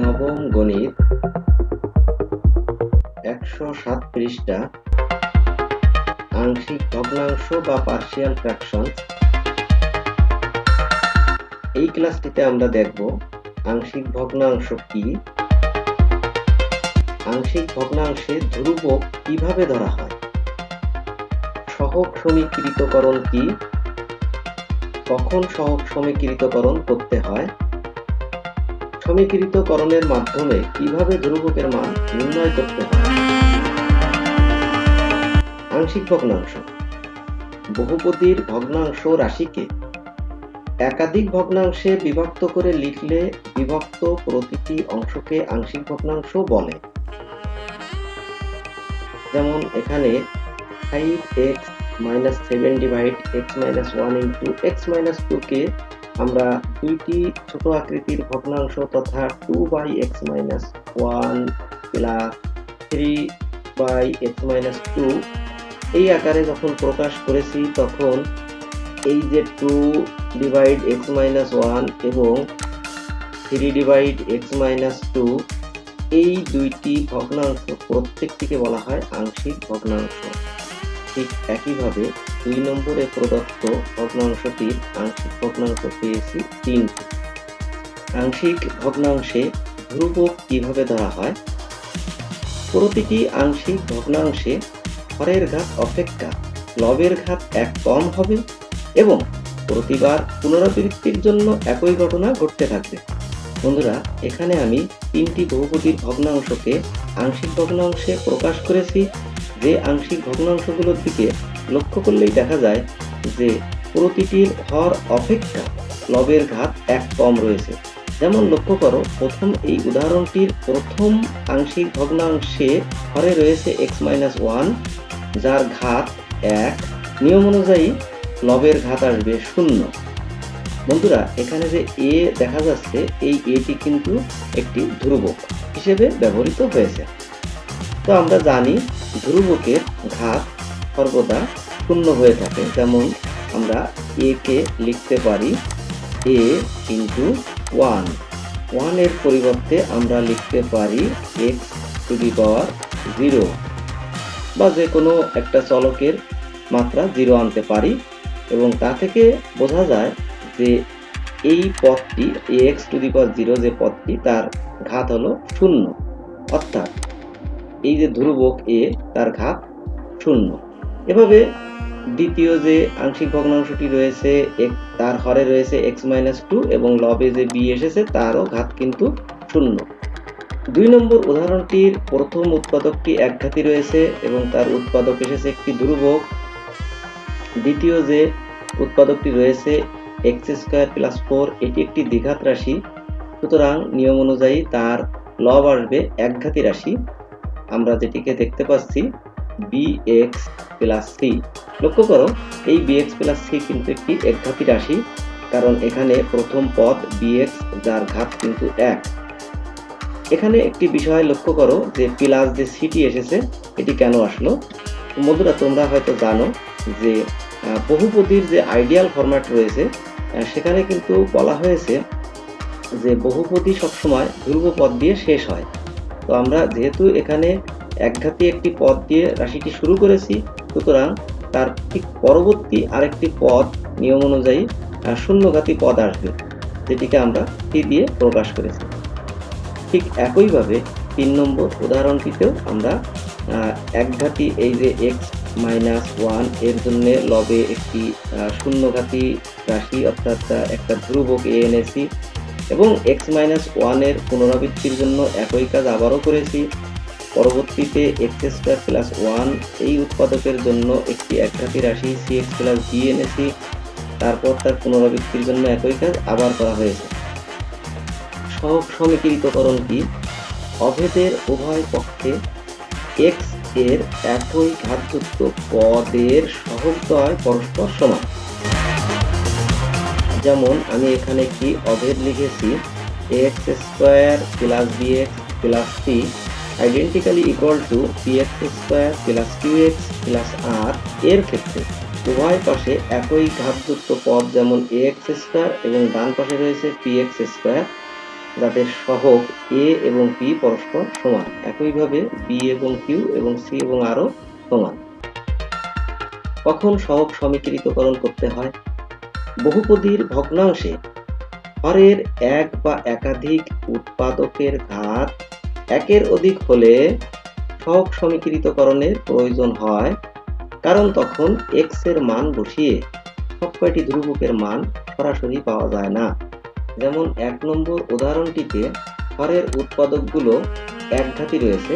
নবম গণিত ১০৭ পৃষ্ঠা আংশিক ভগ্নাংশ বা পার্শিয়াল ফ্র্যাকশনস। এই ক্লাসটিতে আমরা দেখব আংশিক ভগ্নাংশ কি, আংশিক ভগ্নাংশে ধ্রুবক কিভাবে ধরা হয়, সহগ সমীকৃতকরণ কি, কখন সহগ সমীকৃতকরণ করতে হয়, সমীকৃতকরণের মাধ্যমে কিভাবে ধ্রুবকের মান নির্ণয় করতে হয়। আংশিক ভগ্নাংশ বহুপদীর ভগ্নাংশ রাশিকে একাধিক ভগ্নাংশে বিভক্ত করে লিখলে বিভক্ত প্রতিটি অংশকে আংশিক ভগ্নাংশ বলে। যেমন এখানে 5x - 7 divide x - 1 into x - 2 কে আমরা দুইটি ছোট আকৃতির ভগ্নাংশ তথা 2/x - 1 প্লাস 3/x - 2 এই আকারে যখন প্রকাশ করেছি, তখন এই যে 2 ডিভাইড x - 1 এবং 3 ডিভাইড x - 2 এই দুইটি ভগ্নাংশ প্রত্যেকটিকে বলা হয় আংশিক ভগ্নাংশ। ঠিক একইভাবে 2 নম্বরে প্রদত্ত ভগ্নাংশটির আংশিক ভগ্নাংশ পেয়েছি 3টি। আংশিক ভগ্নাংশে ধ্রুবক কিভাবে ধরা হয়? প্রতিটি আংশিক ভগ্নাংশে হরের ঘাত অপেক্ষা লবের ঘাত 1 কম হবে এবং প্রতিবার পুনরাবৃত্তির জন্য একই ঘটনা ঘটতে থাকবে। বন্ধুরা, এখানে আমি 3টি বহুপদীর ভগ্নাংশকে আংশিক ভগ্নাংশে প্রকাশ করেছি। যে আংশিক ভগ্নাংশগুলোর দিকে লক্ষ্য করলেই দেখা যায় যে প্রতিটির হর অপেক্ষা লবের ঘাত 1 কম রয়েছে। যেমন লক্ষ্য করো, প্রথম এই উদাহরণটির প্রথম আংশিক ভগ্নাংশে হরে রয়েছে x - 1 যার ঘাত 1, নিয়ম অনুযায়ী লবের ঘাত আসবে 0। বন্ধুরা, এখানে যে a দেখা যাচ্ছে, এই এটি কিন্তু একটি ধ্রুবক হিসেবে ব্যবহৃত হয়েছে। তো আমরা জানি ধ্রুবকের ঘাত সর্বদা 0 হয়ে থাকে। যেমন আমরা a কে লিখতে পারি a ইন্টু 1 এর পরিবর্তে আমরা লিখতে পারি x টু দি পাওয়ার 0 বা যে কোনো একটা চলকের মাত্রা 0 আনতে পারি এবং তা থেকে বোঝা যায় যে এই পদটি ax টু দি পাওয়ার 0 যে পদটি তার ঘাত হলো 0, অর্থাৎ এই যে ধ্রুবক a তার ঘাত 0। এভাবে দ্বিতীয় যে আংশিক ভগ্নাংশটি রয়েছে তার হরে রয়েছে x - 2 এবং লবে যে b এসেছে তারও ঘাত কিন্তু 0। 2 নম্বর উদাহরণটির প্রথম উৎপাদকটি একঘাতি রয়েছে এবং তার উৎপাদক এসেছে একটি ধ্রুবক। দ্বিতীয় যে উৎপাদকটি রয়েছে x² + 4 এটি একটি দ্বিঘাত রাশি, সুতরাং নিয়ম অনুযায়ী তার লব আসবে একঘাতি রাশি। আমরা যেটিকে দেখতে পাচ্ছি bx + c। লক্ষ্য করো, এই bx + c কিন্তু একটি একঘাতি রাশি, কারণ এখানে প্রথম পদ bx যার ঘাত কিন্তু 1। এখানে একটি বিষয় লক্ষ্য করো যে প্লাস যে সিটি এসেছে এটি কেন আসলো। বন্ধুরা, তোমরা হয়তো জানো যে বহুপদীর যে আইডিয়াল ফরম্যাট রয়েছে সেখানে কিন্তু বলা হয়েছে যে বহুপদী সবসময় ধ্রুব পদ দিয়ে শেষ হয়। তো আমরা যেহেতু এখানে একঘাতি একটি পদ দিয়ে রাশিটি শুরু করেছি, সুতরাং তার ঠিক পরবর্তী আরেকটি পদ নিয়ম অনুযায়ী শূন্যঘাতী পদ আসবে, যেটিকে আমরা টি দিয়ে প্রকাশ করেছি। ঠিক একইভাবে 3 নম্বর উদাহরণটিতেও আমরা একঘাতি এই যে x - 1 এর জন্য লবে একটি শূন্যঘাতী রাশি অর্থাৎ একটা ধ্রুবক a এনেছি এবং x - 1 এর পুনরাবৃত্তির জন্য একই কাজ আবারও করেছি। পরবর্তীতে x² + 1 এই উৎপাদকের জন্য একটি একঘাতী রাশি cx + b এনেছি। তারপর তার পুনরাবৃত্তির জন্য একই কাজ আবার করা হয়েছে। সহগ সমীকৃতকরণ কি? অভেদের উভয় পক্ষে x এর একই ঘাতযুক্ত পদের সহগদ্বয় পরস্পর সমান। যেমন আমি এখানে একটি অভেদ লিখেছি ax² + bx + c identically equal to bx² + qx + r। এর ক্ষেত্রে উভয় পাশে একই ঘাতযুক্ত পদ যেমন ax² এবং ডান পাশে রয়েছে px²। যাদের সহগ এ এবং পি পরস্পর সমান, একইভাবে বি এবং কিউ এবং সি এবং আরও সমান। কখন সহগ সমীকৃতকরণ করতে হয়? বহুপদীর ভগ্নাংশে হরের এক বা একাধিক উৎপাদকের ঘাত একের অধিক হলে সহগ সমীকৃতকরণের প্রয়োজন হয়, কারণ তখন এক্স এর মান বসিয়ে সবকয়টি ধ্রুবকের মান সরাসরি পাওয়া যায় না। যেমন ১ নম্বর উদাহরণটিতে হরের উৎপাদকগুলো একঘাতী রয়েছে,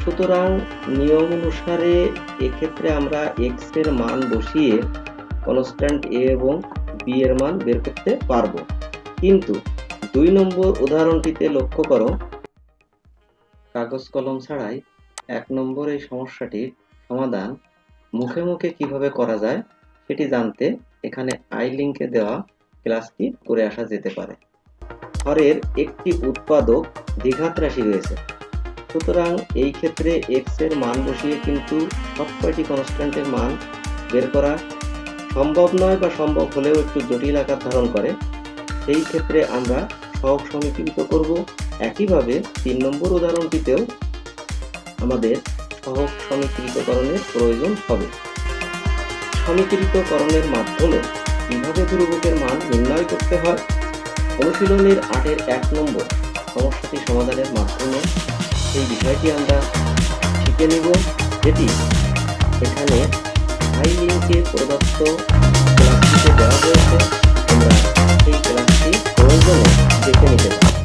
সুতরাং নিয়ম অনুসারে এক্ষেত্রে আমরা এক্স এর মান বসিয়ে কনস্ট্যান্ট এ এবং বি এর মান বের করতে পারবো। কিন্তু ২ নম্বর উদাহরণটিতে লক্ষ্য করো, কাগজ কলম ছাড়াই ১ নম্বর এই সমস্যাটির সমাধান মুখে মুখে কিভাবে করা যায় সেটি জানতে এখানে আই লিঙ্কে দেওয়া ক্লাসটি করে আসা যেতে পারে। হরের একটি উৎপাদক দ্বিঘাত রাশি রয়েছে, সুতরাং এই ক্ষেত্রে এক্স এর মান বসিয়ে কিন্তু সবকয়টি কনস্ট্যান্টের মান বের করা সম্ভব নয়, বা সম্ভব হলেও একটু জটিল আকার ধারণ করে। সেই ক্ষেত্রে আমরা সহগ সমীকৃত করব। একইভাবে ৩ নম্বর উদাহরণটিতেও আমাদের সহগ সমীকৃতকরণের প্রয়োজন হবে। সমীকৃতকরণের মাধ্যমে কিভাবে ধ্রুবকের মান নির্ণয় করতে হয়, অনুশীলনীর ৮-এর ১ নম্বর সমস্যাটি সমাধানের মাধ্যমে এই বিষয়টি আমরা শিখে নিব, যেটি এখানে আই লিঙ্কে প্রদত্ত ক্লাসটিতে দেওয়া হয়েছে। তোমরা এই ক্লাসটি প্রয়োজনে দেখে নিতে পারো।